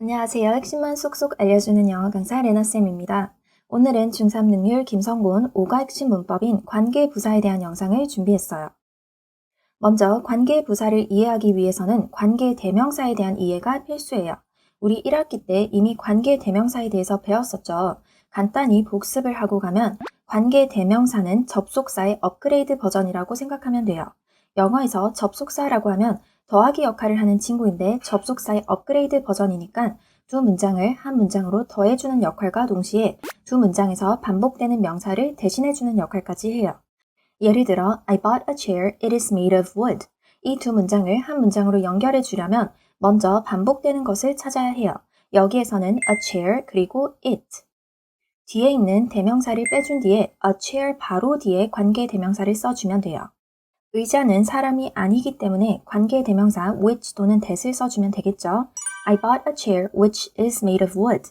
안녕하세요. 핵심만 쏙쏙 알려주는 영어 강사 레나쌤입니다. 오늘은 중3 능률 김성곤 5가 핵심 문법인 관계부사에 대한 영상을 준비했어요. 먼저 관계부사를 이해하기 위해서는 관계대명사에 대한 이해가 필수예요. 우리 1학기 때 이미 관계대명사에 대해서 배웠었죠. 간단히 복습을 하고 가면 관계대명사는 접속사의 업그레이드 버전이라고 생각하면 돼요. 영어에서 접속사라고 하면 더하기 역할을 하는 친구인데 접속사의 업그레이드 버전이니까 두 문장을 한 문장으로 더해주는 역할과 동시에 두 문장에서 반복되는 명사를 대신해주는 역할까지 해요. 예를 들어 I bought a chair, it is made of wood. 이 두 문장을 한 문장으로 연결해 주려면 먼저 반복되는 것을 찾아야 해요. 여기에서는 a chair 그리고 it. 뒤에 있는 대명사를 빼준 뒤에 a chair 바로 뒤에 관계 대명사를 써주면 돼요. 의자는 사람이 아니기 때문에 관계 대명사 which 또는 that을 써주면 되겠죠. I bought a chair which is made of wood.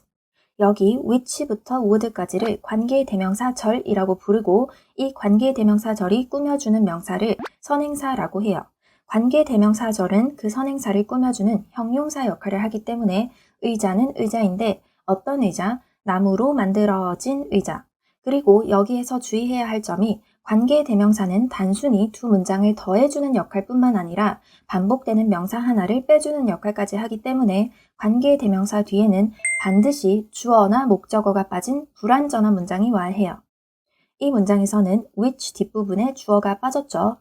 여기 which부터 would까지를 관계 대명사 절이라고 부르고 이 관계 대명사 절이 꾸며주는 명사를 선행사라고 해요. 관계 대명사 절은 그 선행사를 꾸며주는 형용사 역할을 하기 때문에 의자는 의자인데 어떤 의자? 나무로 만들어진 의자. 그리고 여기에서 주의해야 할 점이 관계 대명사는 단순히 두 문장을 더해주는 역할뿐만 아니라 반복되는 명사 하나를 빼주는 역할까지 하기 때문에 관계 대명사 뒤에는 반드시 주어나 목적어가 빠진 불완전한 문장이 와야 해요. 이 문장에서는 which 뒷부분에 주어가 빠졌죠.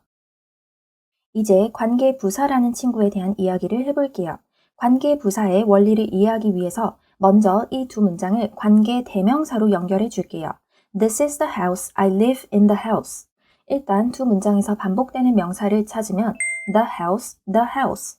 이제 관계부사라는 친구에 대한 이야기를 해볼게요. 관계부사의 원리를 이해하기 위해서 먼저 이 두 문장을 관계대명사로 연결해 줄게요. This is the house. I live in the house. 일단 두 문장에서 반복되는 명사를 찾으면 the house.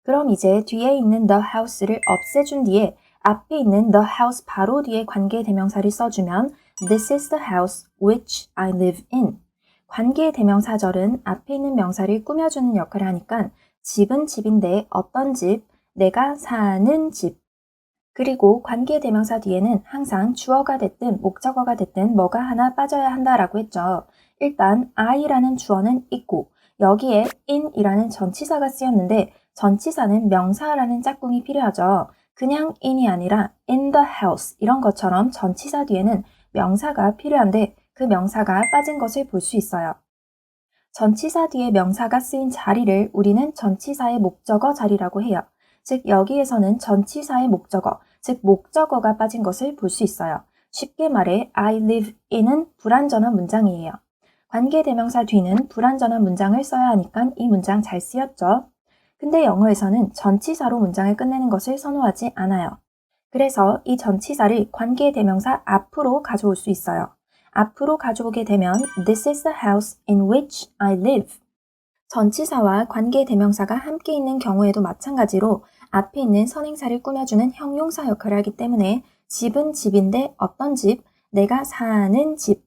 그럼 이제 뒤에 있는 the house를 없애준 뒤에 앞에 있는 the house 바로 뒤에 관계대명사를 써주면 This is the house which I live in. 관계대명사절은 앞에 있는 명사를 꾸며주는 역할을 하니까 집은 집인데 어떤 집, 내가 사는 집. 그리고 관계대명사 뒤에는 항상 주어가 됐든 목적어가 됐든 뭐가 하나 빠져야 한다라고 했죠. 일단 I라는 주어는 있고 여기에 in이라는 전치사가 쓰였는데 전치사는 명사라는 짝꿍이 필요하죠. 그냥 in이 아니라 in the house 이런 것처럼 전치사 뒤에는 명사가 필요한데 그 명사가 빠진 것을 볼 수 있어요. 전치사 뒤에 명사가 쓰인 자리를 우리는 전치사의 목적어 자리라고 해요. 즉 여기에서는 전치사의 목적어, 즉 목적어가 빠진 것을 볼 수 있어요. 쉽게 말해 I live in은 불완전한 문장이에요. 관계대명사 뒤는 불완전한 문장을 써야 하니까 이 문장 잘 쓰였죠. 근데 영어에서는 전치사로 문장을 끝내는 것을 선호하지 않아요. 그래서 이 전치사를 관계대명사 앞으로 가져올 수 있어요. 앞으로 가져오게 되면 This is the house in which I live. 전치사와 관계대명사가 함께 있는 경우에도 마찬가지로 앞에 있는 선행사를 꾸며주는 형용사 역할을 하기 때문에 집은 집인데 어떤 집? 내가 사는 집.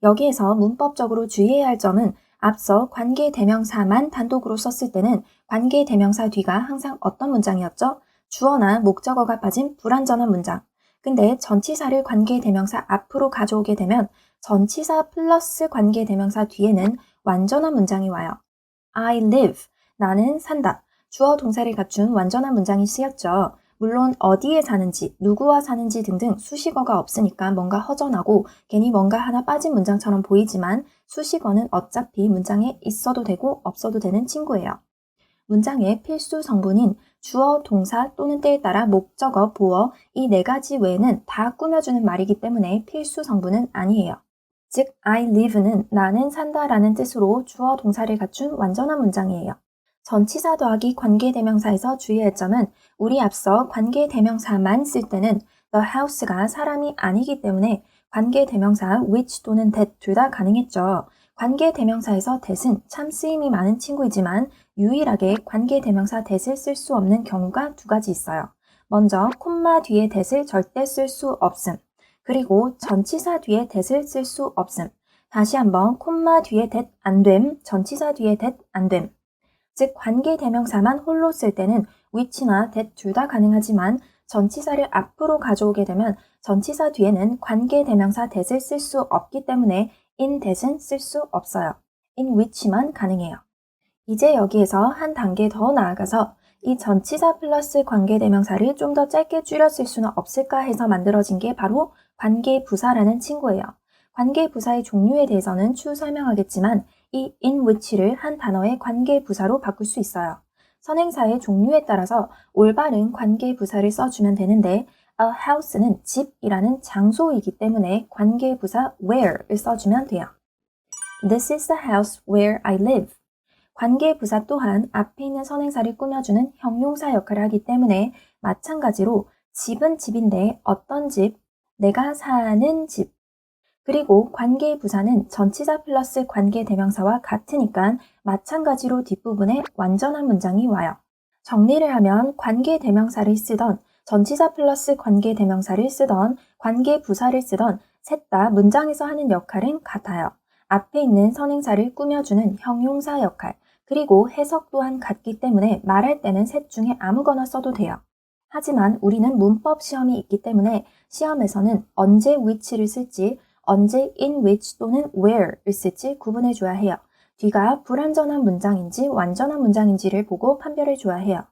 여기에서 문법적으로 주의해야 할 점은 앞서 관계대명사만 단독으로 썼을 때는 관계대명사 뒤가 항상 어떤 문장이었죠? 주어나 목적어가 빠진 불완전한 문장. 근데 전치사를 관계대명사 앞으로 가져오게 되면 전치사 플러스 관계대명사 뒤에는 완전한 문장이 와요. I live. 나는 산다. 주어 동사를 갖춘 완전한 문장이 쓰였죠. 물론 어디에 사는지, 누구와 사는지 등등 수식어가 없으니까 뭔가 허전하고 괜히 뭔가 하나 빠진 문장처럼 보이지만 수식어는 어차피 문장에 있어도 되고 없어도 되는 친구예요. 문장의 필수 성분인 주어, 동사 또는 때에 따라 목적어, 보어 이 네 가지 외에는 다 꾸며주는 말이기 때문에 필수 성분은 아니에요. 즉, I live는 나는 산다라는 뜻으로 주어, 동사를 갖춘 완전한 문장이에요. 전치사 더하기 관계대명사에서 주의할 점은 우리 앞서 관계대명사만 쓸 때는 the house가 사람이 아니기 때문에 관계대명사 which 또는 that 둘 다 가능했죠. 관계대명사에서 that은 참 쓰임이 많은 친구이지만 유일하게 관계대명사 that을 쓸 수 없는 경우가 두 가지 있어요. 먼저 콤마 뒤에 that을 절대 쓸 수 없음. 그리고 전치사 뒤에 that을 쓸 수 없음. 다시 한번 콤마 뒤에 that 안 됨, 전치사 뒤에 that 안 됨. 즉 관계대명사만 홀로 쓸 때는 which나 that 둘 다 가능하지만 전치사를 앞으로 가져오게 되면 전치사 뒤에는 관계대명사 that을 쓸 수 없기 때문에 in that은 쓸 수 없어요. in which만 가능해요. 이제 여기에서 한 단계 더 나아가서 이 전치사 플러스 관계대명사를 좀 더 짧게 줄였을 수는 없을까 해서 만들어진 게 바로 관계부사라는 친구예요. 관계부사의 종류에 대해서는 추후 설명하겠지만 이 in which를 한 단어의 관계부사로 바꿀 수 있어요. 선행사의 종류에 따라서 올바른 관계부사를 써주면 되는데 a house는 집이라는 장소이기 때문에 관계부사 where를 써주면 돼요. This is the house where I live. 관계부사 또한 앞에 있는 선행사를 꾸며주는 형용사 역할을 하기 때문에 마찬가지로 집은 집인데 어떤 집, 내가 사는 집. 그리고 관계부사는 전치사 플러스 관계대명사와 같으니까 마찬가지로 뒷부분에 완전한 문장이 와요. 정리를 하면 관계대명사를 쓰던 전치사 플러스 관계대명사를 쓰던 관계부사를 쓰던 셋 다 문장에서 하는 역할은 같아요. 앞에 있는 선행사를 꾸며주는 형용사 역할, 그리고 해석 또한 같기 때문에 말할 때는 셋 중에 아무거나 써도 돼요. 하지만 우리는 문법 시험이 있기 때문에 시험에서는 언제 which를 쓸지, 언제 in which 또는 where를 쓸지 구분해 줘야 해요. 뒤가 불완전한 문장인지 완전한 문장인지를 보고 판별해 줘야 해요.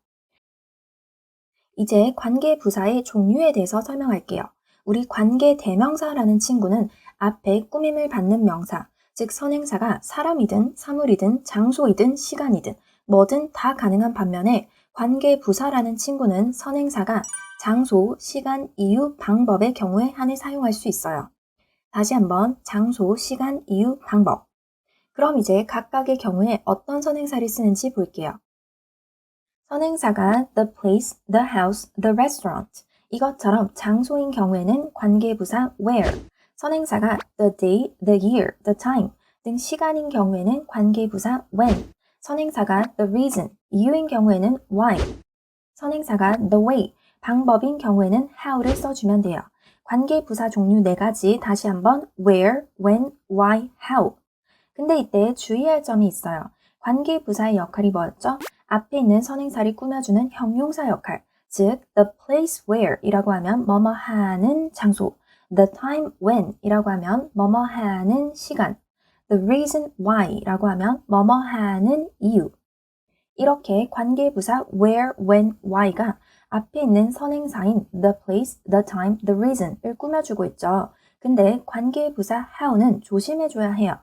이제 관계부사의 종류에 대해서 설명할게요. 우리 관계대명사라는 친구는 앞에 꾸밈을 받는 명사, 즉 선행사가 사람이든 사물이든 장소이든 시간이든 뭐든 다 가능한 반면에 관계부사라는 친구는 선행사가 장소, 시간, 이유, 방법의 경우에 한해 사용할 수 있어요. 다시 한번 장소, 시간, 이유, 방법. 그럼 이제 각각의 경우에 어떤 선행사를 쓰는지 볼게요. 선행사가 the place, the house, the restaurant 이것처럼 장소인 경우에는 관계부사 where, 선행사가 the day, the year, the time 등 시간인 경우에는 관계부사 when, 선행사가 the reason, 이유인 경우에는 why, 선행사가 the way, 방법인 경우에는 how를 써주면 돼요. 관계부사 종류 4가지 다시 한번 where, when, why, how. 근데 이때 주의할 점이 있어요. 관계부사의 역할이 뭐였죠? 앞에 있는 선행사를 꾸며주는 형용사 역할, 즉 the place where 이라고 하면 뭐뭐 하는 장소, the time when 이라고 하면 뭐뭐 하는 시간, the reason why 라고 하면 뭐뭐 하는 이유. 이렇게 관계부사 where, when, why가 앞에 있는 선행사인 the place, the time, the reason을 꾸며주고 있죠. 근데 관계부사 how는 조심해줘야 해요.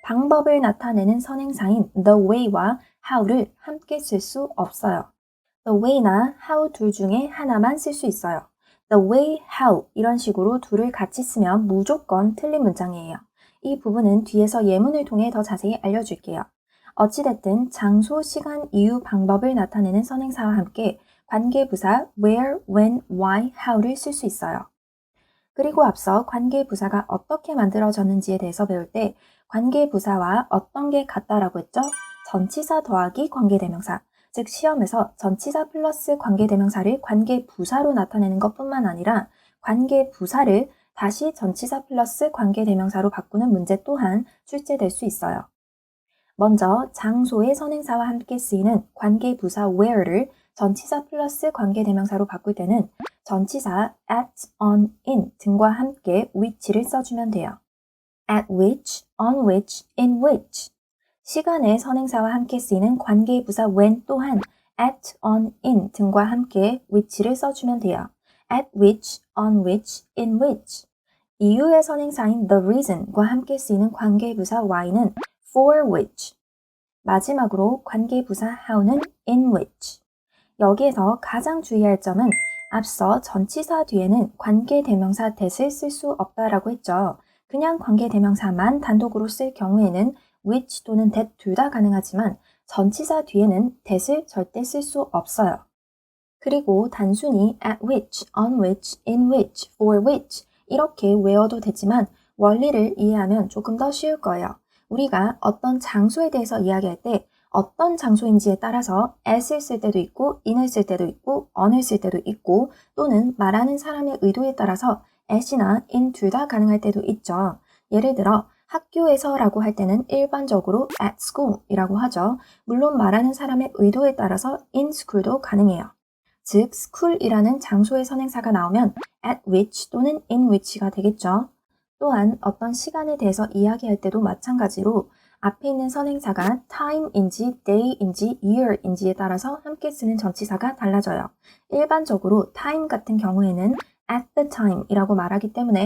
방법을 나타내는 선행사인 the way와 how를 함께 쓸 수 없어요. the way나 how 둘 중에 하나만 쓸 수 있어요. the way, how 이런 식으로 둘을 같이 쓰면 무조건 틀린 문장이에요. 이 부분은 뒤에서 예문을 통해 더 자세히 알려줄게요. 어찌됐든 장소, 시간, 이유, 방법을 나타내는 선행사와 함께 관계부사 where, when, why, how를 쓸 수 있어요. 그리고 앞서 관계부사가 어떻게 만들어졌는지에 대해서 배울 때 관계부사와 어떤 게 같다라고 했죠? 전치사 더하기 관계대명사, 즉 시험에서 전치사 플러스 관계대명사를 관계부사로 나타내는 것뿐만 아니라 관계부사를 다시 전치사 플러스 관계대명사로 바꾸는 문제 또한 출제될 수 있어요. 먼저 장소의 선행사와 함께 쓰이는 관계부사 where를 전치사 플러스 관계대명사로 바꿀 때는 전치사 at, on, in 등과 함께 which를 써주면 돼요. at which, on which, in which. 시간의 선행사와 함께 쓰이는 관계부사 when 또한 at, on, in 등과 함께 which를 써주면 돼요. at which, on which, in which. 이유의 선행사인 the reason과 함께 쓰이는 관계부사 why는 for which. 마지막으로 관계부사 how는 in which. 여기에서 가장 주의할 점은 앞서 전치사 뒤에는 관계대명사 that을 쓸 수 없다라고 했죠. 그냥 관계대명사만 단독으로 쓸 경우에는 which 또는 that 둘 다 가능하지만 전치사 뒤에는 that을 절대 쓸 수 없어요. 그리고 단순히 at which, on which, in which, for which 이렇게 외워도 되지만 원리를 이해하면 조금 더 쉬울 거예요. 우리가 어떤 장소에 대해서 이야기할 때 어떤 장소인지에 따라서 at을 쓸 때도 있고 in을 쓸 때도 있고 on을 쓸 때도 있고 또는 말하는 사람의 의도에 따라서 at이나 in 둘 다 가능할 때도 있죠. 예를 들어 학교에서라고 할 때는 일반적으로 at school이라고 하죠. 물론 말하는 사람의 의도에 따라서 in school도 가능해요. 즉 school이라는 장소의 선행사가 나오면 at which 또는 in which가 되겠죠. 또한 어떤 시간에 대해서 이야기할 때도 마찬가지로 앞에 있는 선행사가 time인지 day인지 year인지에 따라서 함께 쓰는 전치사가 달라져요. 일반적으로 time 같은 경우에는 at the time이라고 말하기 때문에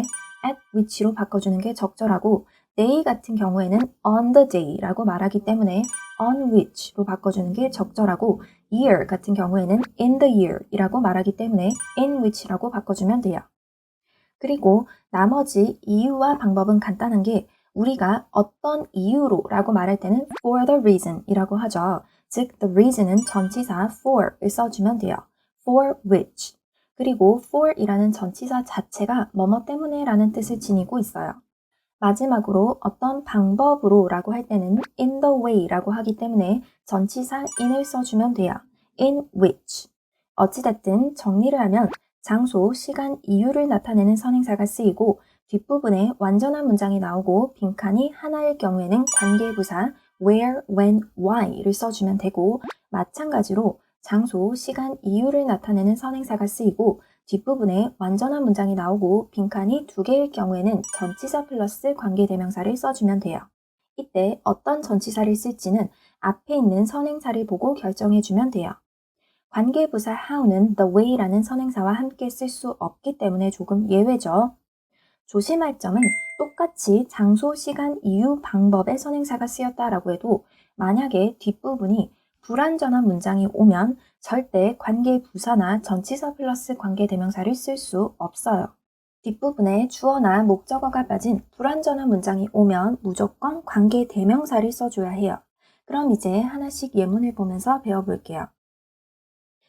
at which로 바꿔주는 게 적절하고 day 같은 경우에는 on the day라고 말하기 때문에 on which로 바꿔주는 게 적절하고 year 같은 경우에는 in the year이라고 말하기 때문에 in which라고 바꿔주면 돼요. 그리고 나머지 이유와 방법은 간단한 게 우리가 어떤 이유로 라고 말할 때는 for the reason 이라고 하죠. 즉, the reason은 전치사 for을 써주면 돼요. for which. 그리고 for 이라는 전치사 자체가 뭐뭐 때문에 라는 뜻을 지니고 있어요. 마지막으로 어떤 방법으로 라고 할 때는 in the way 라고 하기 때문에 전치사 in을 써주면 돼요. in which. 어찌됐든 정리를 하면 장소, 시간, 이유를 나타내는 선행사가 쓰이고 뒷부분에 완전한 문장이 나오고 빈칸이 하나일 경우에는 관계부사 where, when, why를 써주면 되고 마찬가지로 장소, 시간, 이유를 나타내는 선행사가 쓰이고 뒷부분에 완전한 문장이 나오고 빈칸이 2개일 경우에는 전치사 플러스 관계대명사를 써주면 돼요. 이때 어떤 전치사를 쓸지는 앞에 있는 선행사를 보고 결정해주면 돼요. 관계부사 how는 the way라는 선행사와 함께 쓸 수 없기 때문에 조금 예외죠. 조심할 점은 똑같이 장소, 시간, 이유, 방법의 선행사가 쓰였다라고 해도 만약에 뒷부분이 불완전한 문장이 오면 절대 관계부사나 전치사 플러스 관계대명사를 쓸 수 없어요. 뒷부분에 주어나 목적어가 빠진 불완전한 문장이 오면 무조건 관계대명사를 써줘야 해요. 그럼 이제 하나씩 예문을 보면서 배워볼게요.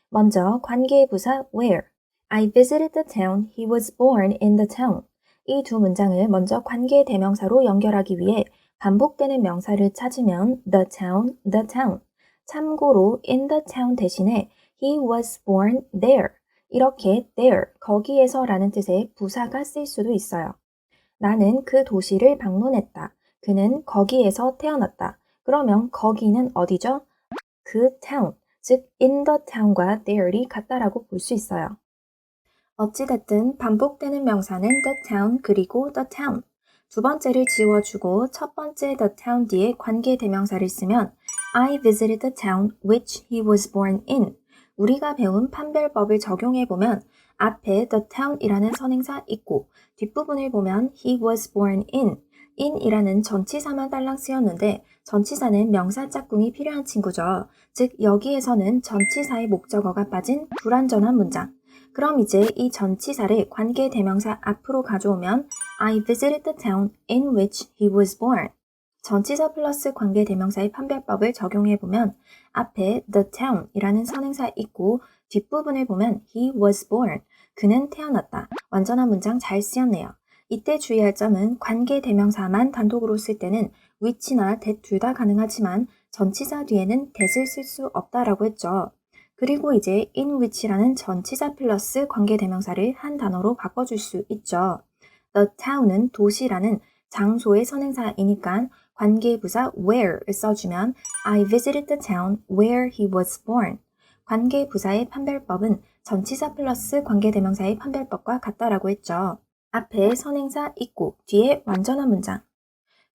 먼저 관계부사 where. I visited the town he was born in the town. 이 두 문장을 먼저 관계대명사로 연결하기 위해 반복되는 명사를 찾으면 the town, the town. 참고로 in the town 대신에 he was born there. 이렇게 there, 거기에서 라는 뜻의 부사가 쓰일 수도 있어요. 나는 그 도시를 방문했다. 그는 거기에서 태어났다. 그러면 거기는 어디죠? 그 town, 즉 in the town과 there이 같다라고 볼 수 있어요. 어찌됐든 반복되는 명사는 the town 그리고 the town. 두 번째를 지워주고 첫 번째 the town 뒤에 관계대명사를 쓰면 I visited the town which he was born in. 우리가 배운 판별법을 적용해보면 앞에 the town이라는 선행사 있고 뒷부분을 보면 he was born in이라는 전치사만 딸랑 쓰였는데 전치사는 명사 짝꿍이 필요한 친구죠. 즉 여기에서는 전치사의 목적어가 빠진 불완전한 문장. 그럼 이제 이 전치사를 관계대명사 앞으로 가져오면 I visited the town in which he was born. 전치사 플러스 관계대명사의 판별법을 적용해보면 앞에 the town이라는 선행사 있고 뒷부분을 보면 he was born. 그는 태어났다. 완전한 문장 잘 쓰였네요. 이때 주의할 점은 관계대명사만 단독으로 쓸 때는 which나 that 둘 다 가능하지만 전치사 뒤에는 that을 쓸 수 없다라고 했죠. 그리고 이제 in which라는 전치사 플러스 관계대명사를 한 단어로 바꿔줄 수 있죠. The town은 도시라는 장소의 선행사이니까 관계부사 where를 써주면 I visited the town where he was born. 관계부사의 판별법은 전치사 플러스 관계대명사의 판별법과 같다라고 했죠. 앞에 선행사 있고 뒤에 완전한 문장.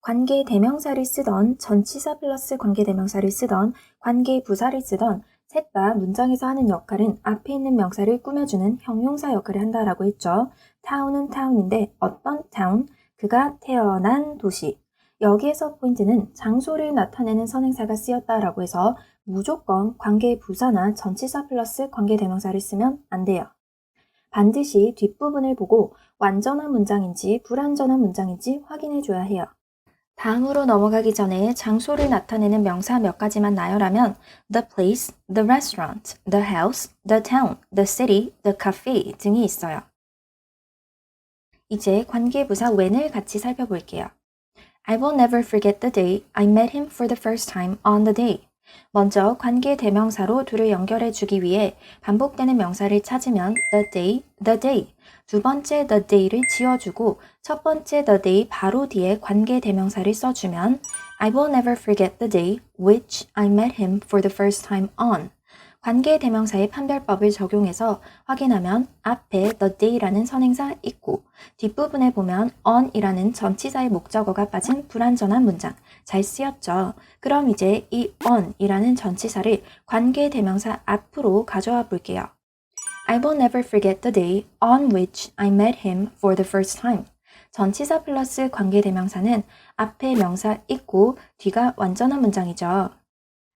관계대명사를 쓰던 전치사 플러스 관계대명사를 쓰던 관계부사를 쓰던 셋 다 문장에서 하는 역할은 앞에 있는 명사를 꾸며주는 형용사 역할을 한다라고 했죠. town은 town인데 어떤 town? 그가 태어난 도시. 여기에서 포인트는 장소를 나타내는 선행사가 쓰였다라고 해서 무조건 관계부사나 전치사 플러스 관계대명사를 쓰면 안 돼요. 반드시 뒷부분을 보고 완전한 문장인지 불완전한 문장인지 확인해줘야 해요. 다음으로 넘어가기 전에 장소를 나타내는 명사 몇 가지만 나열하면 the place, the restaurant, the house, the town, the city, the cafe 등이 있어요. 이제 관계부사 when을 같이 살펴볼게요. I will never forget the day I met him for the first time on the day. 먼저 관계대명사로 둘을 연결해주기 위해 반복되는 명사를 찾으면 the day, the day. 두 번째 the day를 지워주고 첫 번째 the day 바로 뒤에 관계대명사를 써주면 I will never forget the day which I met him for the first time on. 관계대명사의 판별법을 적용해서 확인하면 앞에 the day라는 선행사 있고 뒷부분에 보면 on이라는 전치사의 목적어가 빠진 불완전한 문장 잘 쓰였죠. 그럼 이제 이 on이라는 전치사를 관계대명사 앞으로 가져와 볼게요. I will never forget the day on which I met him for the first time. 전치사 플러스 관계대명사는 앞에 명사 있고 뒤가 완전한 문장이죠.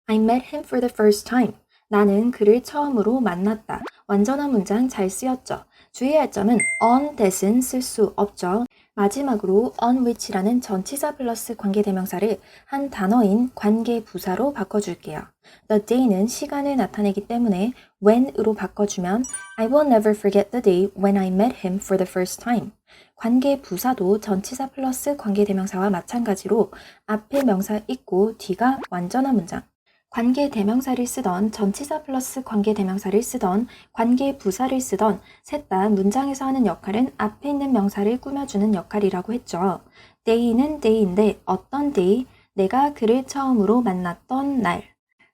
I met him for the first time. 나는 그를 처음으로 만났다. 완전한 문장 잘 쓰였죠. 주의할 점은 on that은 쓸 수 없죠. 마지막으로 on which라는 전치사 플러스 관계대명사를 한 단어인 관계부사로 바꿔줄게요. The day는 시간을 나타내기 때문에 when으로 바꿔주면 I will never forget the day when I met him for the first time. 관계부사도 전치사 플러스 관계대명사와 마찬가지로 앞에 명사 있고 뒤가 완전한 문장. 관계대명사를 쓰던 전치사 플러스 관계대명사를 쓰던 관계부사를 쓰던 셋 다 문장에서 하는 역할은 앞에 있는 명사를 꾸며주는 역할이라고 했죠. day는 day인데 어떤 day? 내가 그를 처음으로 만났던 날.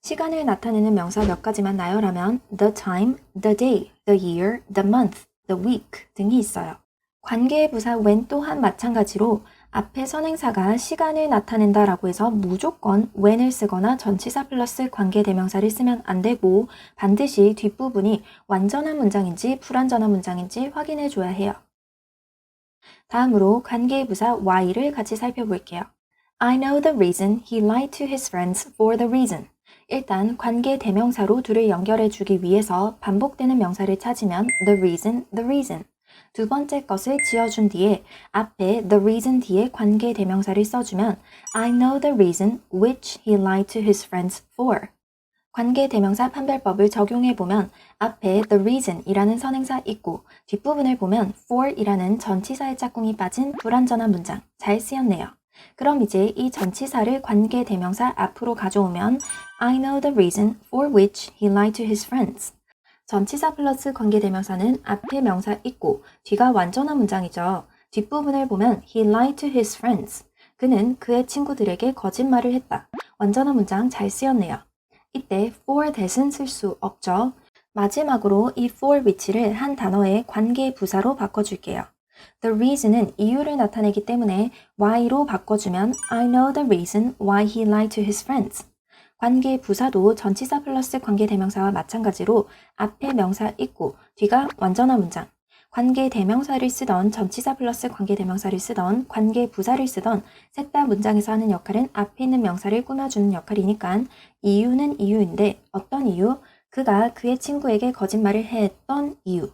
시간을 나타내는 명사 몇 가지만 나열하면 the time, the day, the year, the month, the week 등이 있어요. 관계부사 when 또한 마찬가지로 앞에 선행사가 시간을 나타낸다라고 해서 무조건 when을 쓰거나 전치사 플러스 관계대명사를 쓰면 안 되고 반드시 뒷부분이 완전한 문장인지 불완전한 문장인지 확인해 줘야 해요. 다음으로 관계부사 why를 같이 살펴볼게요. I know the reason he lied to his friends for the reason. 일단 관계대명사로 둘을 연결해 주기 위해서 반복되는 명사를 찾으면 the reason. 두 번째 것을 지어준 뒤에 앞에 the reason 뒤에 관계대명사를 써주면 I know the reason which he lied to his friends for. 관계대명사 판별법을 적용해보면 앞에 the reason이라는 선행사 있고 뒷부분을 보면 for이라는 전치사의 짝꿍이 빠진 불완전한 문장 잘 쓰였네요. 그럼 이제 이 전치사를 관계대명사 앞으로 가져오면 I know the reason for which he lied to his friends. 전치사 플러스 관계대명사는 앞에 명사 있고 뒤가 완전한 문장이죠. 뒷부분을 보면 he lied to his friends. 그는 그의 친구들에게 거짓말을 했다. 완전한 문장 잘 쓰였네요. 이때 for that은 쓸 수 없죠. 마지막으로 이 for which를 한 단어의 관계부사로 바꿔줄게요. The reason은 이유를 나타내기 때문에 why로 바꿔주면 I know the reason why he lied to his friends. 관계부사도 전치사 플러스 관계대명사와 마찬가지로 앞에 명사 있고 뒤가 완전한 문장. 관계대명사를 쓰던 전치사 플러스 관계대명사를 쓰던 관계부사를 쓰던 셋 다 문장에서 하는 역할은 앞에 있는 명사를 꾸며주는 역할이니까 이유는 이유인데 어떤 이유? 그가 그의 친구에게 거짓말을 했던 이유.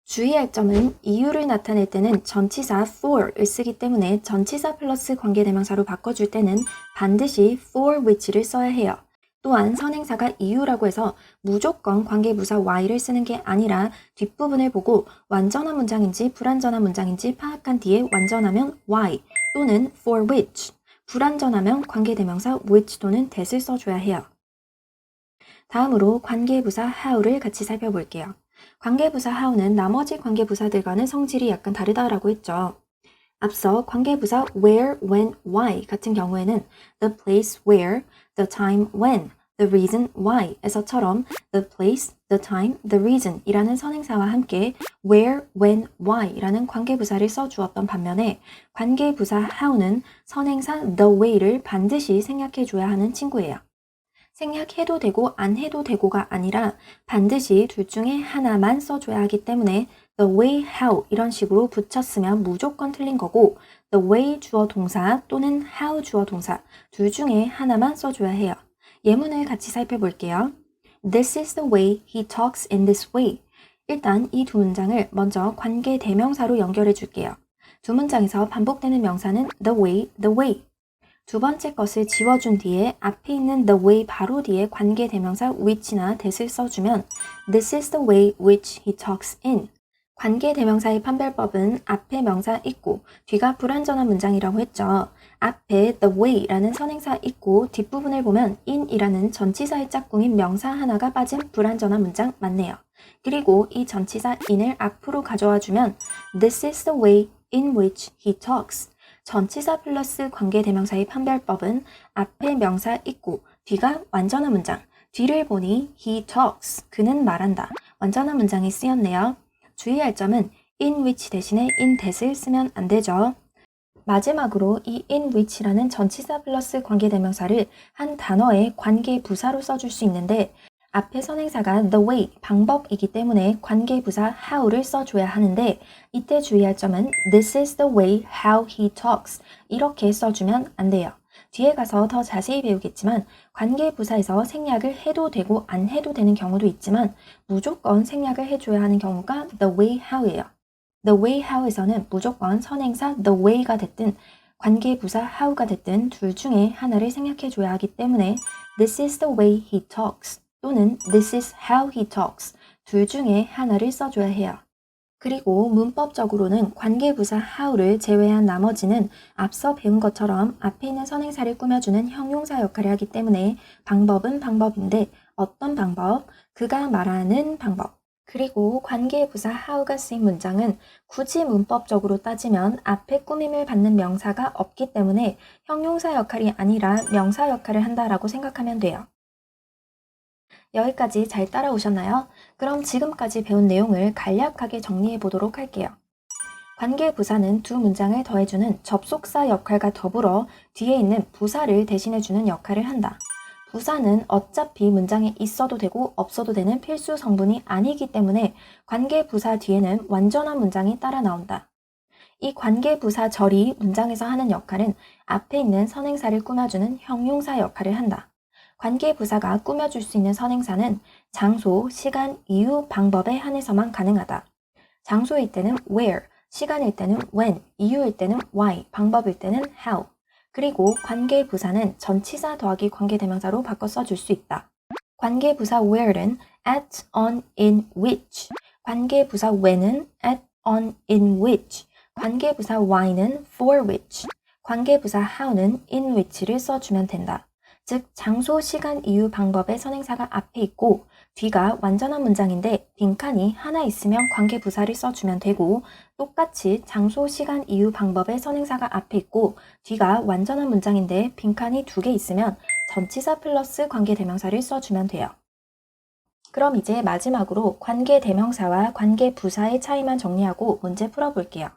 주의할 점은 이유를 나타낼 때는 전치사 for를 쓰기 때문에 전치사 플러스 관계대명사로 바꿔줄 때는 반드시 for which를 써야 해요. 또한 선행사가 이유라고 해서 무조건 관계부사 why를 쓰는 게 아니라 뒷부분을 보고 완전한 문장인지 불완전한 문장인지 파악한 뒤에 완전하면 why 또는 for which, 불완전하면 관계대명사 which 또는 that을 써줘야 해요. 다음으로 관계부사 how를 같이 살펴볼게요. 관계부사 how는 나머지 관계부사들과는 성질이 약간 다르다라고 했죠. 앞서 관계부사 where, when, why 같은 경우에는 the place where, the time when, the reason why 에서처럼 the place, the time, the reason 이라는 선행사와 함께 where, when, why 라는 관계부사를 써주었던 반면에 관계부사 how는 선행사 the way를 반드시 생략해 줘야 하는 친구예요. 생략해도 되고 안 해도 되고가 아니라 반드시 둘 중에 하나만 써줘야 하기 때문에 the way, how 이런 식으로 붙였으면 무조건 틀린 거고 the way 주어 동사 또는 how 주어 동사 둘 중에 하나만 써줘야 해요. 예문을 같이 살펴볼게요. This is the way he talks in this way. 일단 이 두 문장을 먼저 관계 대명사로 연결해 줄게요. 두 문장에서 반복되는 명사는 the way, the way. 두 번째 것을 지워준 뒤에 앞에 있는 the way 바로 뒤에 관계 대명사 which나 that을 써주면 This is the way which he talks in. 관계 대명사의 판별법은 앞에 명사 있고 뒤가 불완전한 문장이라고 했죠. 앞에 the way라는 선행사 있고 뒷부분을 보면 in이라는 전치사의 짝꿍인 명사 하나가 빠진 불완전한 문장 맞네요. 그리고 이 전치사 in을 앞으로 가져와 주면 This is the way in which he talks. 전치사 플러스 관계대명사의 판별법은 앞에 명사 있고 뒤가 완전한 문장, 뒤를 보니 he talks, 그는 말한다. 완전한 문장이 쓰였네요. 주의할 점은 in which 대신에 in that을 쓰면 안 되죠. 마지막으로 이 in which라는 전치사 플러스 관계대명사를 한 단어의 관계부사로 써줄 수 있는데 앞에 선행사가 the way, 방법이기 때문에 관계부사 how를 써줘야 하는데 이때 주의할 점은 this is the way how he talks 이렇게 써주면 안 돼요. 뒤에 가서 더 자세히 배우겠지만 관계부사에서 생략을 해도 되고 안 해도 되는 경우도 있지만 무조건 생략을 해줘야 하는 경우가 the way how예요. the way how에서는 무조건 선행사 the way가 됐든 관계부사 how가 됐든 둘 중에 하나를 생략해줘야 하기 때문에 this is the way he talks 또는 this is how he talks 둘 중에 하나를 써줘야 해요. 그리고 문법적으로는 관계부사 how를 제외한 나머지는 앞서 배운 것처럼 앞에 있는 선행사를 꾸며주는 형용사 역할을 하기 때문에 방법은 방법인데 어떤 방법? 그가 말하는 방법. 그리고 관계부사 how가 쓰인 문장은 굳이 문법적으로 따지면 앞에 꾸밈을 받는 명사가 없기 때문에 형용사 역할이 아니라 명사 역할을 한다라고 생각하면 돼요. 여기까지 잘 따라오셨나요? 그럼 지금까지 배운 내용을 간략하게 정리해 보도록 할게요. 관계부사는 두 문장을 더해주는 접속사 역할과 더불어 뒤에 있는 부사를 대신해주는 역할을 한다. 부사는 어차피 문장에 있어도 되고 없어도 되는 필수 성분이 아니기 때문에 관계부사 뒤에는 완전한 문장이 따라 나온다. 이 관계부사 절이 문장에서 하는 역할은 앞에 있는 선행사를 꾸며주는 형용사 역할을 한다. 관계부사가 꾸며줄 수 있는 선행사는 장소, 시간, 이유, 방법에 한해서만 가능하다. 장소일 때는 where, 시간일 때는 when, 이유일 때는 why, 방법일 때는 how. 그리고 관계부사는 전치사 더하기 관계대명사로 바꿔 써줄 수 있다. 관계부사 where는 at, on, in, which. 관계부사 when은 at, on, in which. 관계부사 why는 for which. 관계부사 how는 in which를 써주면 된다. 즉 장소, 시간, 이유, 방법의 선행사가 앞에 있고 뒤가 완전한 문장인데 빈칸이 하나 있으면 관계부사를 써주면 되고 똑같이 장소, 시간, 이유, 방법의 선행사가 앞에 있고 뒤가 완전한 문장인데 빈칸이 두 개 있으면 전치사 플러스 관계대명사를 써주면 돼요. 그럼 이제 마지막으로 관계대명사와 관계부사의 차이만 정리하고 문제 풀어볼게요.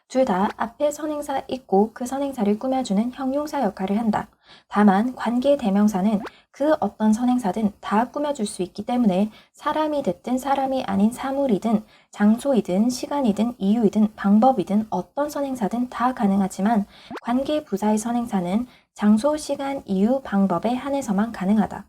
둘 다 앞에 선행사 있고 그 선행사를 꾸며주는 형용사 역할을 한다. 다만 관계대명사는 그 어떤 선행사든 다 꾸며줄 수 있기 때문에 사람이 됐든 사람이 아닌 사물이든 장소이든 시간이든 이유이든 방법이든 어떤 선행사든 다 가능하지만 관계부사의 선행사는 장소, 시간, 이유, 방법에 한해서만 가능하다.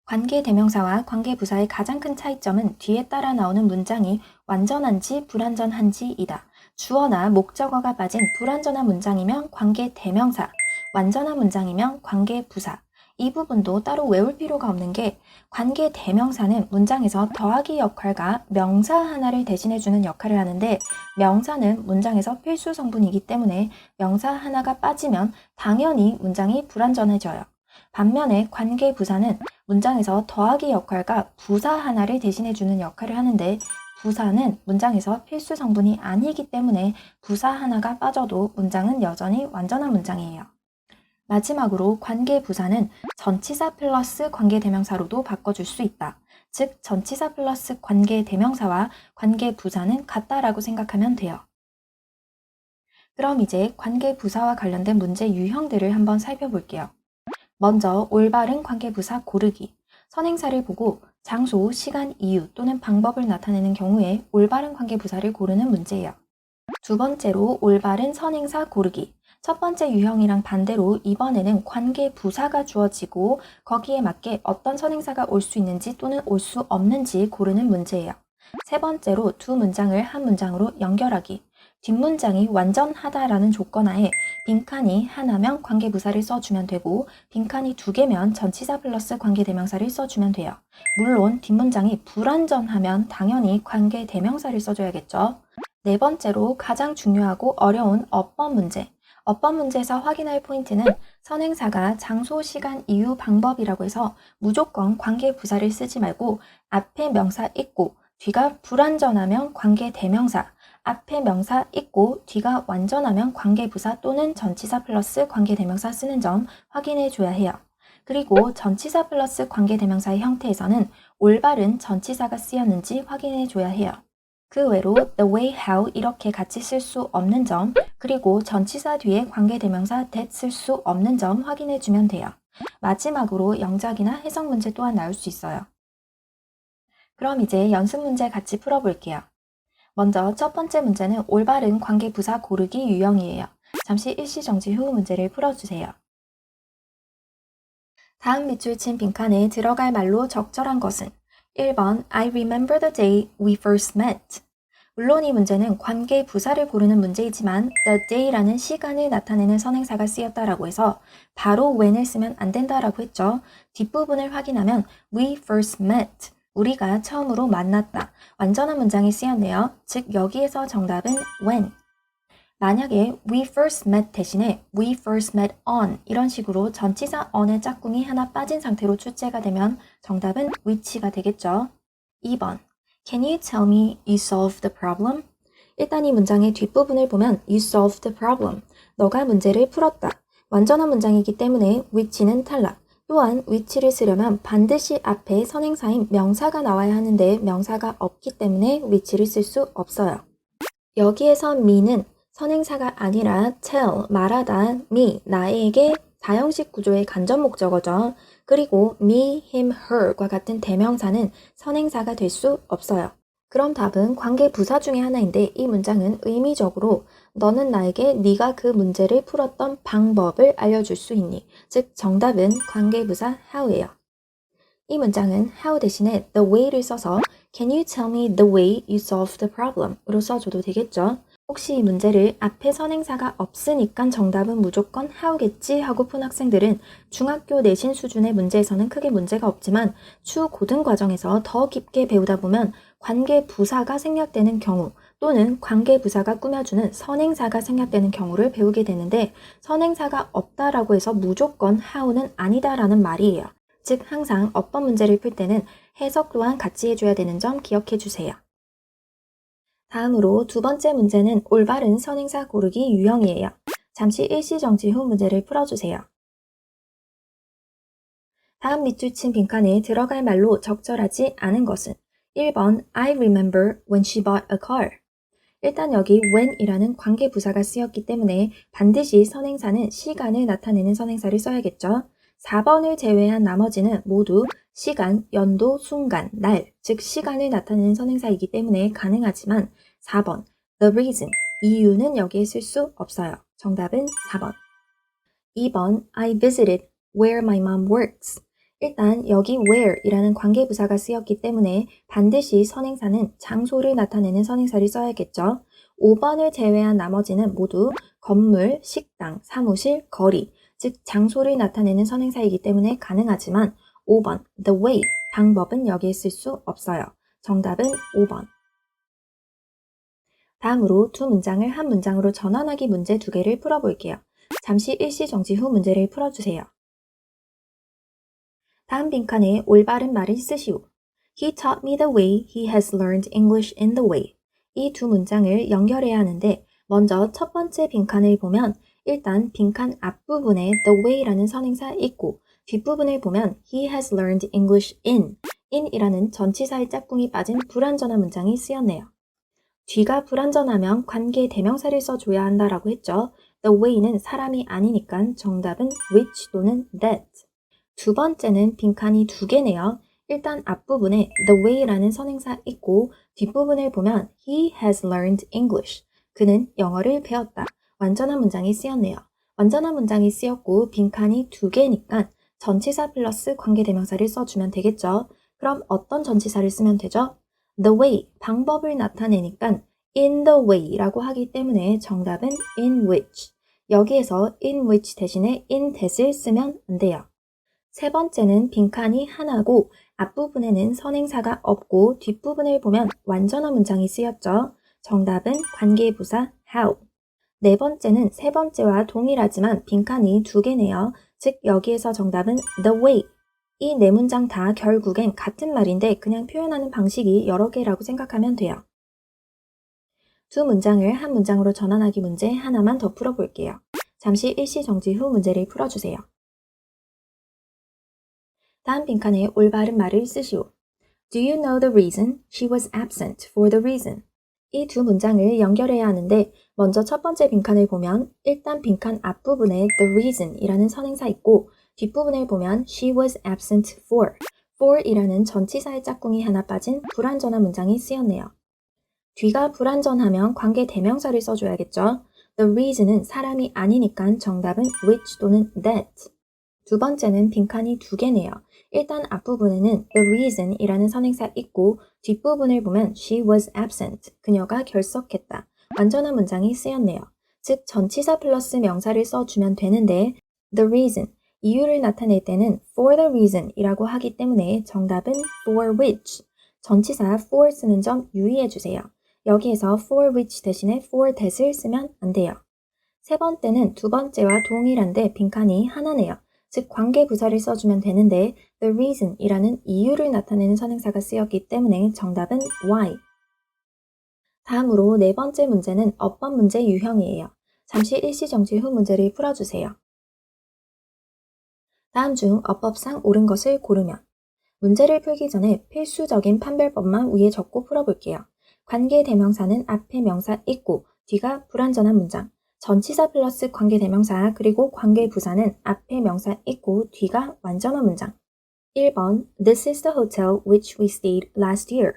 관계대명사와 관계부사의 가장 큰 차이점은 뒤에 따라 나오는 문장이 완전한지 불완전한지이다. 주어나 목적어가 빠진 불완전한 문장이면 관계대명사, 완전한 문장이면 관계부사. 이 부분도 따로 외울 필요가 없는 게 관계대명사는 문장에서 더하기 역할과 명사 하나를 대신해주는 역할을 하는데 명사는 문장에서 필수 성분이기 때문에 명사 하나가 빠지면 당연히 문장이 불완전해져요. 반면에 관계부사는 문장에서 더하기 역할과 부사 하나를 대신해주는 역할을 하는데 부사는 문장에서 필수 성분이 아니기 때문에 부사 하나가 빠져도 문장은 여전히 완전한 문장이에요. 마지막으로 관계부사는 전치사 플러스 관계대명사로도 바꿔줄 수 있다. 즉 전치사 플러스 관계대명사와 관계부사는 같다라고 생각하면 돼요. 그럼 이제 관계부사와 관련된 문제 유형들을 한번 살펴볼게요. 먼저 올바른 관계부사 고르기. 선행사를 보고 장소, 시간, 이유 또는 방법을 나타내는 경우에 올바른 관계부사를 고르는 문제예요. 두 번째로 올바른 선행사 고르기. 첫 번째 유형이랑 반대로 이번에는 관계부사가 주어지고 거기에 맞게 어떤 선행사가 올 수 있는지 또는 올 수 없는지 고르는 문제예요. 세 번째로 두 문장을 한 문장으로 연결하기. 뒷문장이 완전하다라는 조건하에 빈칸이 하나면 관계부사를 써주면 되고 빈칸이 두 개면 전치사 플러스 관계대명사를 써주면 돼요. 물론 뒷문장이 불완전하면 당연히 관계대명사를 써줘야겠죠. 네 번째로 가장 중요하고 어려운 어법 문제. 어법 문제에서 확인할 포인트는 선행사가 장소, 시간, 이유, 방법이라고 해서 무조건 관계부사를 쓰지 말고 앞에 명사 있고 뒤가 불완전하면 관계대명사, 앞에 명사 있고 뒤가 완전하면 관계부사 또는 전치사 플러스 관계대명사 쓰는 점 확인해 줘야 해요. 그리고 전치사 플러스 관계대명사의 형태에서는 올바른 전치사가 쓰였는지 확인해 줘야 해요. 그 외로 the way, how 이렇게 같이 쓸 수 없는 점, 그리고 전치사 뒤에 관계대명사 that 쓸 수 없는 점 확인해 주면 돼요. 마지막으로 영작이나 해석 문제 또한 나올 수 있어요. 그럼 이제 연습 문제 같이 풀어볼게요. 먼저 첫 번째 문제는 올바른 관계부사 고르기 유형이에요. 잠시 일시정지 후 문제를 풀어주세요. 다음 밑줄 친 빈칸에 들어갈 말로 적절한 것은 1번 I remember the day we first met. 물론 이 문제는 관계 부사를 고르는 문제이지만 the day라는 시간을 나타내는 선행사가 쓰였다라고 해서 바로 when을 쓰면 안 된다라고 했죠. 뒷부분을 확인하면 we first met. 우리가 처음으로 만났다. 완전한 문장이 쓰였네요. 즉 여기에서 정답은 when. 만약에 we first met 대신에 we first met on 이런 식으로 전치사 on의 짝꿍이 하나 빠진 상태로 출제가 되면 정답은 which가 되겠죠. 2번 Can you tell me you solved the problem? 일단 이 문장의 뒷부분을 보면 you solved the problem. 너가 문제를 풀었다. 완전한 문장이기 때문에 which는 탈락. 또한 which를 쓰려면 반드시 앞에 선행사인 명사가 나와야 하는데 명사가 없기 때문에 which를 쓸 수 없어요. 여기에서 me는 선행사가 아니라 tell, 말하다, me, 나에게 사형식 구조의 간접 목적어죠. 그리고 me, him, her과 같은 대명사는 선행사가 될 수 없어요. 그럼 답은 관계 부사 중에 하나인데 이 문장은 의미적으로 너는 나에게 네가 그 문제를 풀었던 방법을 알려줄 수 있니? 즉 정답은 관계 부사 how예요. 이 문장은 how 대신에 the way를 써서 Can you tell me the way you solved the problem? 으로 써줘도 되겠죠. 혹시 이 문제를 앞에 선행사가 없으니까 정답은 무조건 how겠지 하고 푼 학생들은 중학교 내신 수준의 문제에서는 크게 문제가 없지만 추후 고등 과정에서 더 깊게 배우다 보면 관계 부사가 생략되는 경우 또는 관계 부사가 꾸며주는 선행사가 생략되는 경우를 배우게 되는데 선행사가 없다라고 해서 무조건 how는 아니다라는 말이에요. 즉 항상 어법 문제를 풀 때는 해석 또한 같이 해줘야 되는 점 기억해 주세요. 다음으로 두 번째 문제는 올바른 선행사 고르기 유형이에요. 잠시 일시정지 후 문제를 풀어주세요. 다음 밑줄 친 빈칸에 들어갈 말로 적절하지 않은 것은 1번 I remember when she bought a car. 일단 여기 when이라는 관계 부사가 쓰였기 때문에 반드시 선행사는 시간을 나타내는 선행사를 써야겠죠. 4번을 제외한 나머지는 모두 시간, 연도, 순간, 날, 즉 시간을 나타내는 선행사이기 때문에 가능하지만 4번, the reason, 이유는 여기에 쓸 수 없어요. 정답은 4번. 2번, I visited where my mom works. 일단 여기 where이라는 관계부사가 쓰였기 때문에 반드시 선행사는 장소를 나타내는 선행사를 써야겠죠. 5번을 제외한 나머지는 모두 건물, 식당, 사무실, 거리, 즉 장소를 나타내는 선행사이기 때문에 가능하지만 5번 the way, 방법은 여기에 쓸 수 없어요. 정답은 5번. 다음으로 두 문장을 한 문장으로 전환하기 문제 2개를 풀어볼게요. 잠시 일시정지 후 문제를 풀어주세요. 다음 빈칸에 올바른 말을 쓰시오. He taught me the way he has learned English in the way. 이 두 문장을 연결해야 하는데 먼저 첫 번째 빈칸을 보면 일단 빈칸 앞부분에 the way라는 선행사 있고 뒷부분을 보면 he has learned English in이라는 전치사의 짝꿍이 빠진 불완전한 문장이 쓰였네요. 뒤가 불완전하면 관계 대명사를 써줘야 한다라고 했죠. The way는 사람이 아니니까 정답은 which 또는 that. 두 번째는 빈칸이 2개네요. 일단 앞부분에 the way라는 선행사 있고 뒷부분을 보면 he has learned English. 그는 영어를 배웠다. 완전한 문장이 쓰였네요. 완전한 문장이 쓰였고 빈칸이 2개니까 전치사 플러스 관계대명사를 써주면 되겠죠. 그럼 어떤 전치사를 쓰면 되죠? The way, 방법을 나타내니까 in the way라고 하기 때문에 정답은 in which. 여기에서 in which 대신에 in that을 쓰면 안 돼요. 세 번째는 빈칸이 하나고 앞부분에는 선행사가 없고 뒷부분을 보면 완전한 문장이 쓰였죠. 정답은 관계부사 how. 네 번째는 세 번째와 동일하지만 빈칸이 2개네요. 즉 여기에서 정답은 the way. 이 네 문장 다 결국엔 같은 말인데 그냥 표현하는 방식이 여러 개라고 생각하면 돼요. 두 문장을 한 문장으로 전환하기 문제 하나만 더 풀어볼게요. 잠시 일시정지 후 문제를 풀어주세요. 다음 빈칸에 올바른 말을 쓰시오. Do you know the reason? She was absent for the reason. 이 두 문장을 연결해야 하는데 먼저 첫 번째 빈칸을 보면 일단 빈칸 앞부분에 the reason 이라는 선행사 있고 뒷부분을 보면 she was absent for 이라는 전치사의 짝꿍이 하나 빠진 불완전한 문장이 쓰였네요. 뒤가 불완전하면 관계 대명사를 써줘야겠죠. The reason은 사람이 아니니까 정답은 which 또는 that. 두 번째는 빈칸이 두 개네요. 일단 앞부분에는 the reason 이라는 선행사 있고 뒷부분을 보면 she was absent, 그녀가 결석했다. 완전한 문장이 쓰였네요. 즉 전치사 플러스 명사를 써주면 되는데 the reason, 이유를 나타낼 때는 for the reason 이라고 하기 때문에 정답은 for which. 전치사 for 쓰는 점 유의해주세요. 여기에서 for which 대신에 for that을 쓰면 안 돼요. 세 번째는 두 번째와 동일한데 빈칸이 하나네요. 즉 관계 부사를 써주면 되는데 the reason 이라는 이유를 나타내는 선행사가 쓰였기 때문에 정답은 why. 다음으로 네 번째 문제는 어법 문제 유형이에요. 잠시 일시정지 후 문제를 풀어주세요. 다음 중 어법상 옳은 것을 고르면 문제를 풀기 전에 필수적인 판별법만 위에 적고 풀어볼게요. 관계 대명사는 앞에 명사 있고 뒤가 불완전한 문장. 전치사 플러스 관계 대명사 그리고 관계 부사는 앞에 명사 있고 뒤가 완전한 문장. 1번 This is the hotel which we stayed last year.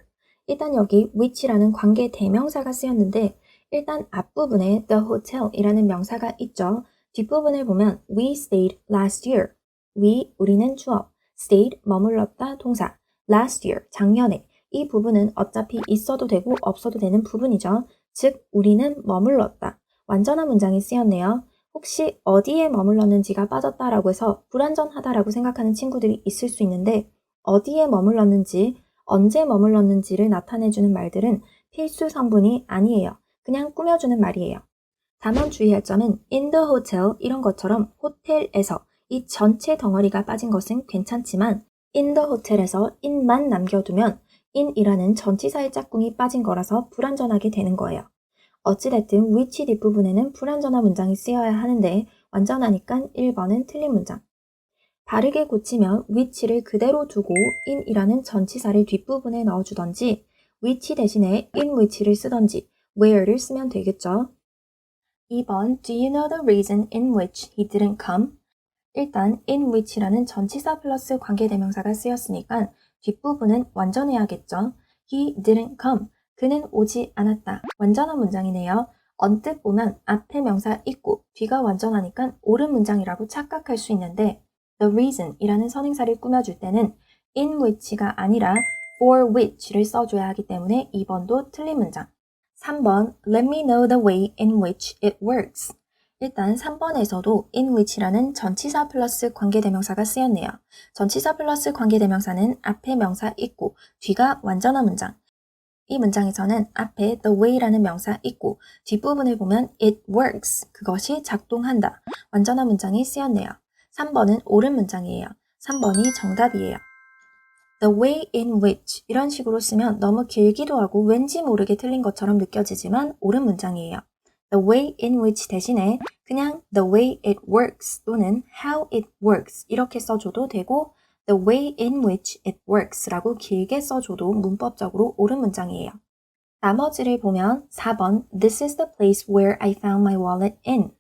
일단 여기 which라는 관계 대명사가 쓰였는데 일단 앞부분에 the hotel 이라는 명사가 있죠. 뒷부분을 보면 we stayed last year. 우리는 주어. stayed 머물렀다 동사. last year 작년에. 이 부분은 어차피 있어도 되고 없어도 되는 부분이죠. 즉 우리는 머물렀다. 완전한 문장이 쓰였네요. 혹시 어디에 머물렀는지가 빠졌다라고 해서 불완전하다라고 생각하는 친구들이 있을 수 있는데 어디에 머물렀는지, 언제 머물렀는지를 나타내주는 말들은 필수 성분이 아니에요. 그냥 꾸며주는 말이에요. 다만 주의할 점은 in the hotel 이런 것처럼 호텔에서 이 전체 덩어리가 빠진 것은 괜찮지만 in the hotel에서 in만 남겨두면 in이라는 전치사의 짝꿍이 빠진 거라서 불완전하게 되는 거예요. 어찌됐든 which 뒷부분에는 불완전한 문장이 쓰여야 하는데 완전하니까 1번은 틀린 문장. 바르게 고치면 which를 그대로 두고 in이라는 전치사를 뒷부분에 넣어주던지 which 대신에 in which를 쓰던지 where를 쓰면 되겠죠. 2번 Do you know the reason in which he didn't come? 일단 in which라는 전치사 플러스 관계대명사가 쓰였으니까 뒷부분은 완전해야겠죠. He didn't come. 그는 오지 않았다. 완전한 문장이네요. 언뜻 보면 앞에 명사 있고 뒤가 완전하니까 옳은 문장이라고 착각할 수 있는데 the reason 이라는 선행사를 꾸며줄 때는 in which가 아니라 for which를 써줘야 하기 때문에 2번도 틀린 문장. 3번 Let me know the way in which it works. 일단 3번에서도 in which라는 전치사 플러스 관계대명사가 쓰였네요. 전치사 플러스 관계대명사는 앞에 명사 있고 뒤가 완전한 문장. 이 문장에서는 앞에 the way라는 명사 있고 뒷부분을 보면 it works, 그것이 작동한다. 완전한 문장이 쓰였네요. 3번은 옳은 문장이에요. 3번이 정답이에요. The way in which 이런 식으로 쓰면 너무 길기도 하고 왠지 모르게 틀린 것처럼 느껴지지만 옳은 문장이에요. The way in which 대신에 그냥 the way it works 또는 how it works 이렇게 써줘도 되고 the way in which it works 라고 길게 써줘도 문법적으로 옳은 문장이에요. 나머지를 보면 4번 This is the place where I found my wallet in.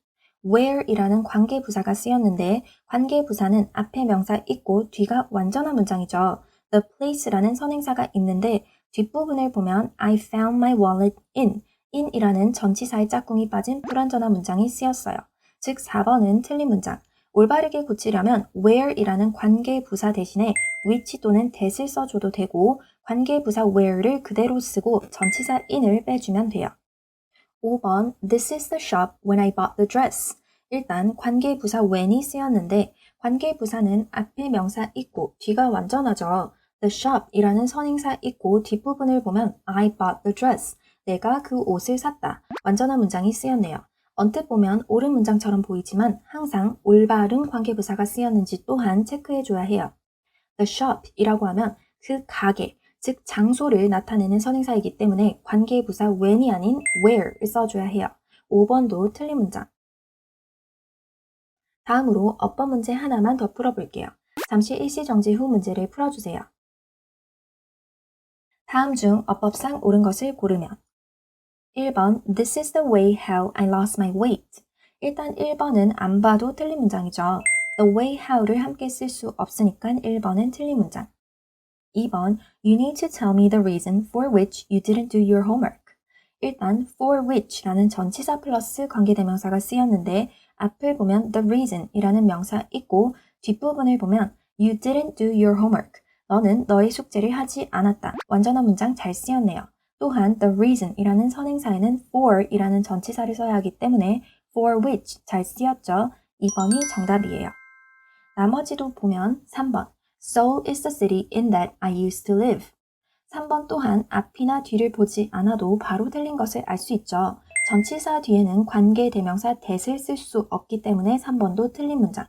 where 이라는 관계부사가 쓰였는데 관계부사는 앞에 명사 있고 뒤가 완전한 문장이죠. The place라는 선행사가 있는데 뒷부분을 보면 I found my wallet in이라는 전치사의 짝꿍이 빠진 불완전한 문장이 쓰였어요. 즉 4번은 틀린 문장. 올바르게 고치려면 where이라는 관계부사 대신에 which 또는 that을 써줘도 되고 관계부사 where를 그대로 쓰고 전치사 in을 빼주면 돼요. 5번 This is the shop when I bought the dress. 일단 관계부사 when이 쓰였는데 관계부사는 앞에 명사 있고 뒤가 완전하죠. The shop 이라는 선행사 있고 뒷부분을 보면 I bought the dress. 내가 그 옷을 샀다. 완전한 문장이 쓰였네요. 언뜻 보면 옳은 문장처럼 보이지만 항상 올바른 관계부사가 쓰였는지 또한 체크해줘야 해요. The shop 이라고 하면 그 가게, 즉 장소를 나타내는 선행사이기 때문에 관계부사 when이 아닌 where를 써줘야 해요. 5번도 틀린 문장. 다음으로 어법 문제 하나만 더 풀어볼게요. 잠시 일시정지 후 문제를 풀어주세요. 다음 중 어법상 옳은 것을 고르면 1번 This is the way how I lost my weight. 일단 1번은 안 봐도 틀린 문장이죠. The way how를 함께 쓸 수 없으니까 1번은 틀린 문장. 2번 You need to tell me the reason for which you didn't do your homework. 일단 for which라는 전치사 플러스 관계대명사가 쓰였는데 앞을 보면 the reason 이라는 명사 있고 뒷부분을 보면 You didn't do your homework. 너는 너의 숙제를 하지 않았다. 완전한 문장 잘 쓰였네요. 또한 the reason 이라는 선행사에는 for 이라는 전치사를 써야 하기 때문에 for which 잘 쓰였죠. 2번이 정답이에요. 나머지도 보면 3번 Seoul is the city in that I used to live. 3번 또한 앞이나 뒤를 보지 않아도 바로 틀린 것을 알 수 있죠. 전치사 뒤에는 관계 대명사 that을 쓸 수 없기 때문에 3번도 틀린 문장.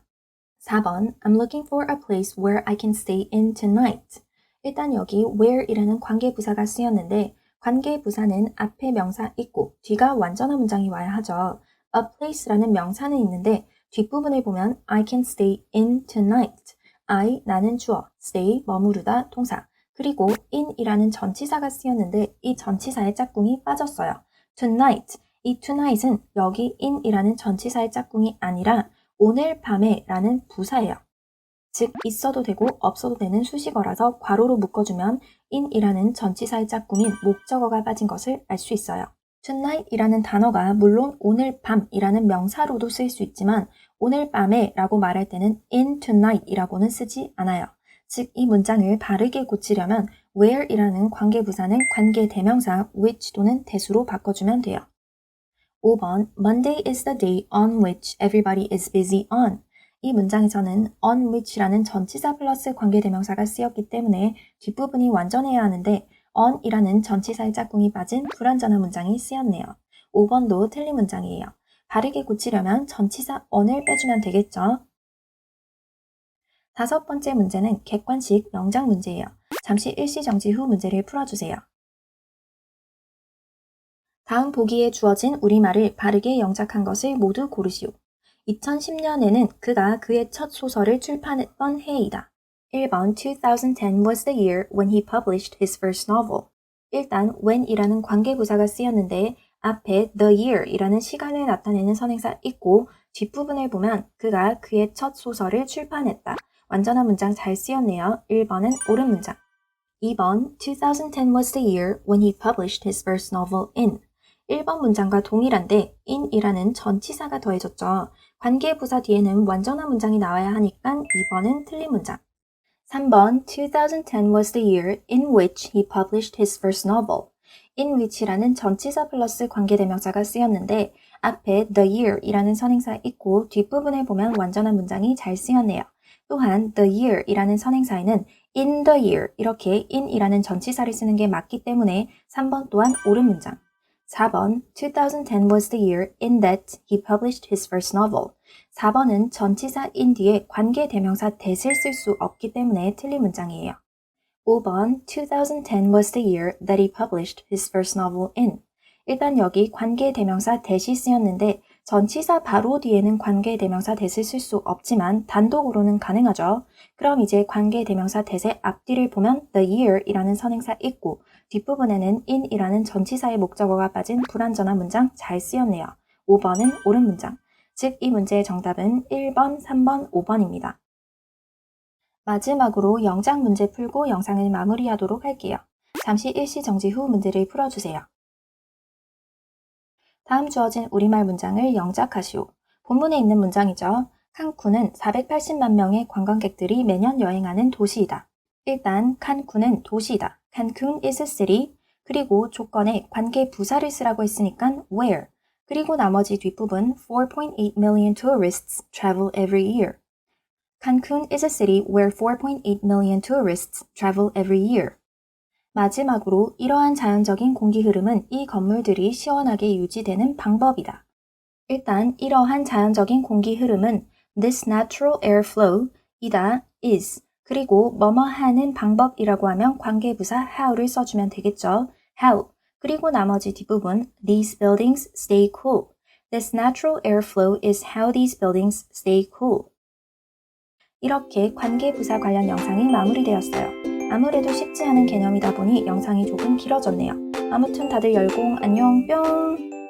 4번 I'm looking for a place where I can stay in tonight. 일단 여기 where이라는 관계부사가 쓰였는데 관계부사는 앞에 명사 있고 뒤가 완전한 문장이 와야 하죠. A place라는 명사는 있는데 뒷부분을 보면 I can stay in tonight. I, 나는 주어, stay, 머무르다, 동사. 그리고 in이라는 전치사가 쓰였는데 이 전치사의 짝꿍이 빠졌어요. tonight, 이 tonight은 여기 in이라는 전치사의 짝꿍이 아니라 오늘 밤에 라는 부사예요. 즉 있어도 되고 없어도 되는 수식어라서 괄호로 묶어주면 in이라는 전치사의 짝꿍인 목적어가 빠진 것을 알 수 있어요. tonight이라는 단어가 물론 오늘 밤이라는 명사로도 쓰일 수 있지만 오늘 밤에 라고 말할 때는 in tonight이라고는 쓰지 않아요. 즉 이 문장을 바르게 고치려면 where이라는 관계부사는 관계대명사 which 또는 that으로 바꿔주면 돼요. 5번 Monday is the day on which everybody is busy on. 이 문장에서는 on which라는 전치사 플러스 관계대명사가 쓰였기 때문에 뒷부분이 완전해야 하는데 on이라는 전치사의 짝꿍이 빠진 불완전한 문장이 쓰였네요. 5번도 틀린 문장이에요. 바르게 고치려면 전치사 on을 빼주면 되겠죠. 5번째 문제는 객관식 영작 문제예요. 잠시 일시정지 후 문제를 풀어주세요. 다음 보기에 주어진 우리말을 바르게 영작한 것을 모두 고르시오. 2010년에는 그가 그의 첫 소설을 출판했던 해이다. 1번 2010 was the year when he published his first novel. 일단 when이라는 관계부사가 쓰였는데 앞에 the year이라는 시간을 나타내는 선행사 있고 뒷부분을 보면 그가 그의 첫 소설을 출판했다. 완전한 문장 잘 쓰였네요. 1번은 옳은 문장. 2번 2010 was the year when he published his first novel in. 1번 문장과 동일한데 in이라는 전치사가 더해졌죠. 관계부사 뒤에는 완전한 문장이 나와야 하니까 2번은 틀린 문장. 3번 2010 was the year in which he published his first novel. in which라는 전치사 플러스 관계대명사가 쓰였는데 앞에 the year이라는 선행사 있고 뒷부분을 보면 완전한 문장이 잘 쓰였네요. 또한 the year이라는 선행사에는 in the year 이렇게 in이라는 전치사를 쓰는 게 맞기 때문에 3번 또한 옳은 문장. 4번 2010 was the year in that he published his first novel. 4번은 전치사 in 뒤에 관계대명사 that을 쓸 수 없기 때문에 틀린 문장이에요. 5번 2010 was the year that he published his first novel in. 일단 여기 관계대명사 that이 쓰였는데 전치사 바로 뒤에는 관계대명사 that을 쓸 수 없지만 단독으로는 가능하죠. 그럼 이제 관계대명사 that의 앞뒤를 보면 the year이라는 선행사 있고 뒷부분에는 in이라는 전치사의 목적어가 빠진 불완전한 문장 잘 쓰였네요. 5번은 옳은 문장. 즉 이 문제의 정답은 1번, 3번, 5번입니다. 마지막으로 영작 문제 풀고 영상을 마무리하도록 할게요. 잠시 일시정지 후 문제를 풀어주세요. 다음 주어진 우리말 문장을 영작하시오. 본문에 있는 문장이죠. 칸쿤은 480만 명의 관광객들이 매년 여행하는 도시이다. 일단 칸쿤은 도시이다. 칸쿤 is a city. 그리고 조건에 관계 부사를 쓰라고 했으니까 where. 그리고 나머지 뒷부분 4.8 million tourists travel every year. Cancun is a city where 4.8 million tourists travel every year. 마지막으로 이러한 자연적인 공기 흐름은 이 건물들이 시원하게 유지되는 방법이다. 일단 이러한 자연적인 공기 흐름은 this natural air flow 이다 is 그리고 뭐뭐 하는 방법이라고 하면 관계부사 how를 써주면 되겠죠. how 그리고 나머지 뒷부분 these buildings stay cool. This natural air flow is how these buildings stay cool. 이렇게 관계부사 관련 영상이 마무리되었어요. 아무래도 쉽지 않은 개념이다 보니 영상이 조금 길어졌네요. 아무튼 다들 열공 안녕 뿅!